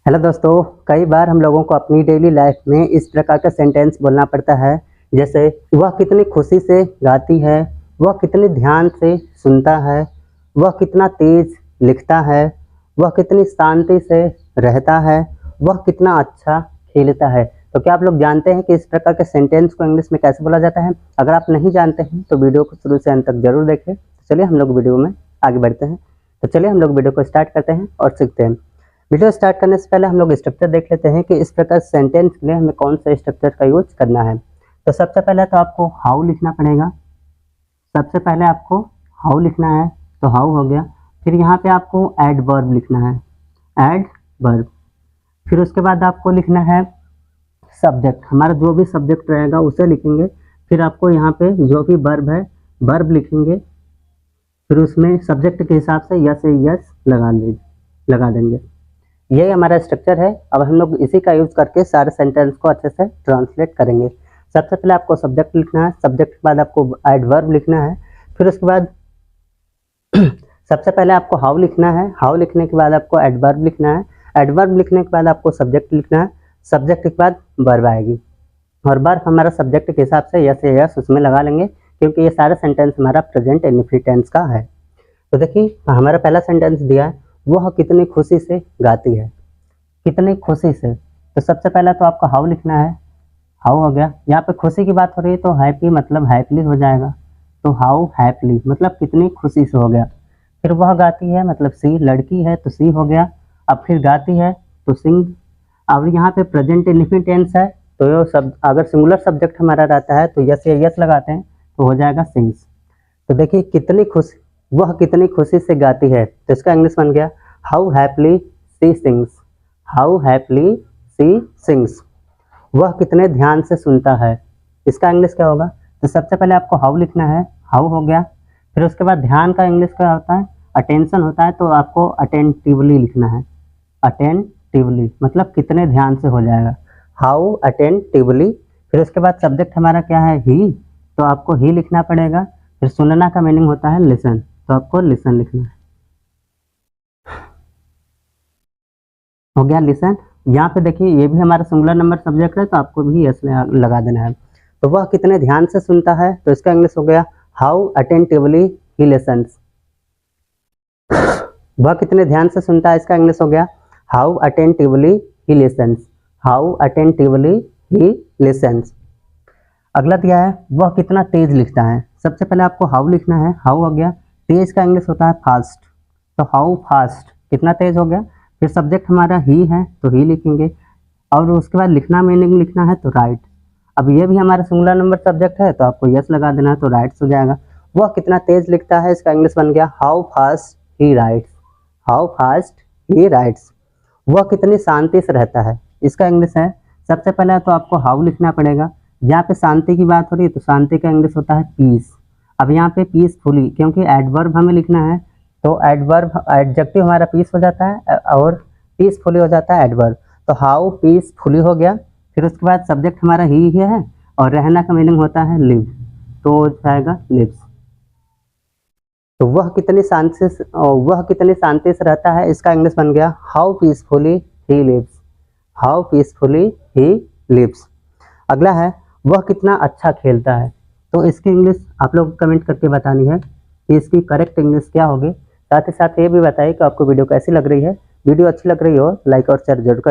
Hello दोस्तों, कई बार हम लोगों को अपनी डेली लाइफ में इस प्रकार का सेंटेंस बोलना पड़ता है, जैसे वह कितनी खुशी से गाती है, वह कितनी ध्यान से सुनता है, वह कितना तेज लिखता है, वह कितनी शांति से रहता है, वह कितना अच्छा खेलता है। तो क्या आप लोग जानते हैं कि इस प्रकार के सेंटेंस को इंग्लिश में कैसे बोला जाता है? अगर आप नहीं जानते हैं तो वीडियो को शुरू से अंत तक जरूर देखें। तो चलिए हम लोग वीडियो में आगे बढ़ते हैं। तो चलिए हम लोग वीडियो को स्टार्ट करते हैं और सीखते हैं। वीडियो स्टार्ट करने से पहले हम लोग स्ट्रक्चर देख लेते हैं कि इस प्रकार सेंटेंस के लिए हमें कौन सा स्ट्रक्चर का यूज करना है। तो सबसे पहले तो आपको हाउ लिखना पड़ेगा। सबसे पहले आपको हाउ लिखना है, तो हाउ हो गया। फिर यहाँ पे आपको एडवर्ब लिखना है, एडवर्ब। फिर उसके बाद आपको लिखना है सब्जेक्ट, हमारा जो भी सब्जेक्ट रहेगा उसे लिखेंगे। फिर आपको यहाँ पे जो भी वर्ब है वर्ब लिखेंगे। फिर उसमें सब्जेक्ट के हिसाब से यस यस लगा देंगे। यही हमारा स्ट्रक्चर है। अब हम लोग इसी का यूज़ करके सारे सेंटेंस को अच्छे से ट्रांसलेट करेंगे। सबसे पहले आपको सब्जेक्ट लिखना है, सब्जेक्ट के बाद आपको एडवर्ब लिखना है। फिर उसके बाद सबसे पहले आपको हाउ लिखना है, हाउ लिखने के बाद आपको एडवर्ब लिखना है, एडवर्ब लिखने के बाद आपको सब्जेक्ट लिखना है, सब्जेक्ट के बाद वर्ब आएगी और वर्ब हमारा सब्जेक्ट के हिसाब से यस या यस उसमें लगा लेंगे, क्योंकि ये सारा सेंटेंस हमारा प्रेजेंट इंडेफिनिट टेंस का है। तो देखिए हमारा पहला सेंटेंस दिया है, वह कितनी खुशी से गाती है, कितनी खुशी से। तो सबसे पहले तो आपको हाउ लिखना है, हाउ हो गया। यहाँ पे खुशी की बात हो रही है तो हैप्पी मतलब हैप्पीली हो जाएगा, तो हाउ हैप्पीली मतलब कितनी खुशी से हो गया। फिर वह गाती है मतलब सी, लड़की है तो सी हो गया। अब फिर गाती है तो सिंग। अब यहाँ पे प्रेजेंट इंडेफिनिट टेंस है, तो ये सब अगर सिंगुलर सब्जेक्ट हमारा रहता है तो यस या यस लगाते हैं तो हो जाएगा सिंग्स। तो देखिए कितनी खुशी, वह कितनी खुशी से गाती है, तो इसका इंग्लिश बन गया how happily she sings, how happily she sings. वह कितने ध्यान से सुनता है, इसका इंग्लिश क्या होगा? तो सबसे पहले आपको हाउ लिखना है, हाउ हो गया। फिर उसके बाद ध्यान का इंग्लिश क्या होता है? अटेंशन होता है, तो आपको अटेंटिवली लिखना है, अटेंटिवली मतलब कितने ध्यान से हो जाएगा, हाउ अटेंटिवली। फिर उसके बाद सब्जेक्ट हमारा क्या है? ही, तो आपको ही लिखना पड़ेगा। फिर सुनना का मीनिंग होता है लिसन, तो आपको लिसन लिखना है, हो गया लिसन। यहाँ पे देखिए ये भी हमारा सिंगुलर नंबर सब्जेक्ट है, तो आपको भी यस लगा देना है। तो वह कितने ध्यान से सुनता है, तो इसका इंग्लिश हो गया हाउ अटेंटिवली ही लिसन्स। वह कितने ध्यान से सुनता है, इसका इंग्लिश हो गया how attentively he lessons, how attentively he lessons. अगला दिया है वह कितना तेज लिखता है। सबसे पहले आपको हाउ लिखना है, हाउ हो गया। तेज का इंग्लिश होता है फास्ट, तो हाउ फास्ट कितना तेज हो गया। फिर सब्जेक्ट हमारा ही है तो ही लिखेंगे, और उसके बाद लिखना मीनिंग लिखना है तो राइट। अब ये भी हमारा सिंगुलर नंबर सब्जेक्ट है, तो आपको यस लगा देना है, तो राइट्स हो जाएगा। वह कितना तेज लिखता है, इसका इंग्लिश बन गया how fast he rights, how fast he rights. वह कितनी शांति से रहता है, इसका इंग्लिश है। सबसे पहले तो आपको हाउ लिखना पड़ेगा। यहाँ पे शांति की बात हो रही है तो शांति का इंग्लिश होता है पीस। अब यहाँ पे पीसफुली, क्योंकि एडवर्ब हमें लिखना है, तो एडवर्ब एडजेक्टिव हमारा पीस हो जाता है और पीसफुली हो जाता है एडवर्ब, तो हाउ पीसफुली हो गया। फिर उसके बाद सब्जेक्ट हमारा ही है और रहना का मीनिंग होता है लिव, तो हो जाएगा लिव्स। तो वह कितनी शांति से रहता है, इसका इंग्लिश बन गया how peacefully he lives, how peacefully he lives. अगला है वह कितना अच्छा खेलता है। तो इसकी इंग्लिश आप लोग कमेंट करके बतानी है कि इसकी करेक्ट इंग्लिश क्या होगी। साथ ही साथ ये भी बताइए कि आपको वीडियो कैसी लग रही है। वीडियो अच्छी लग रही हो लाइक और शेयर जरूर करिए।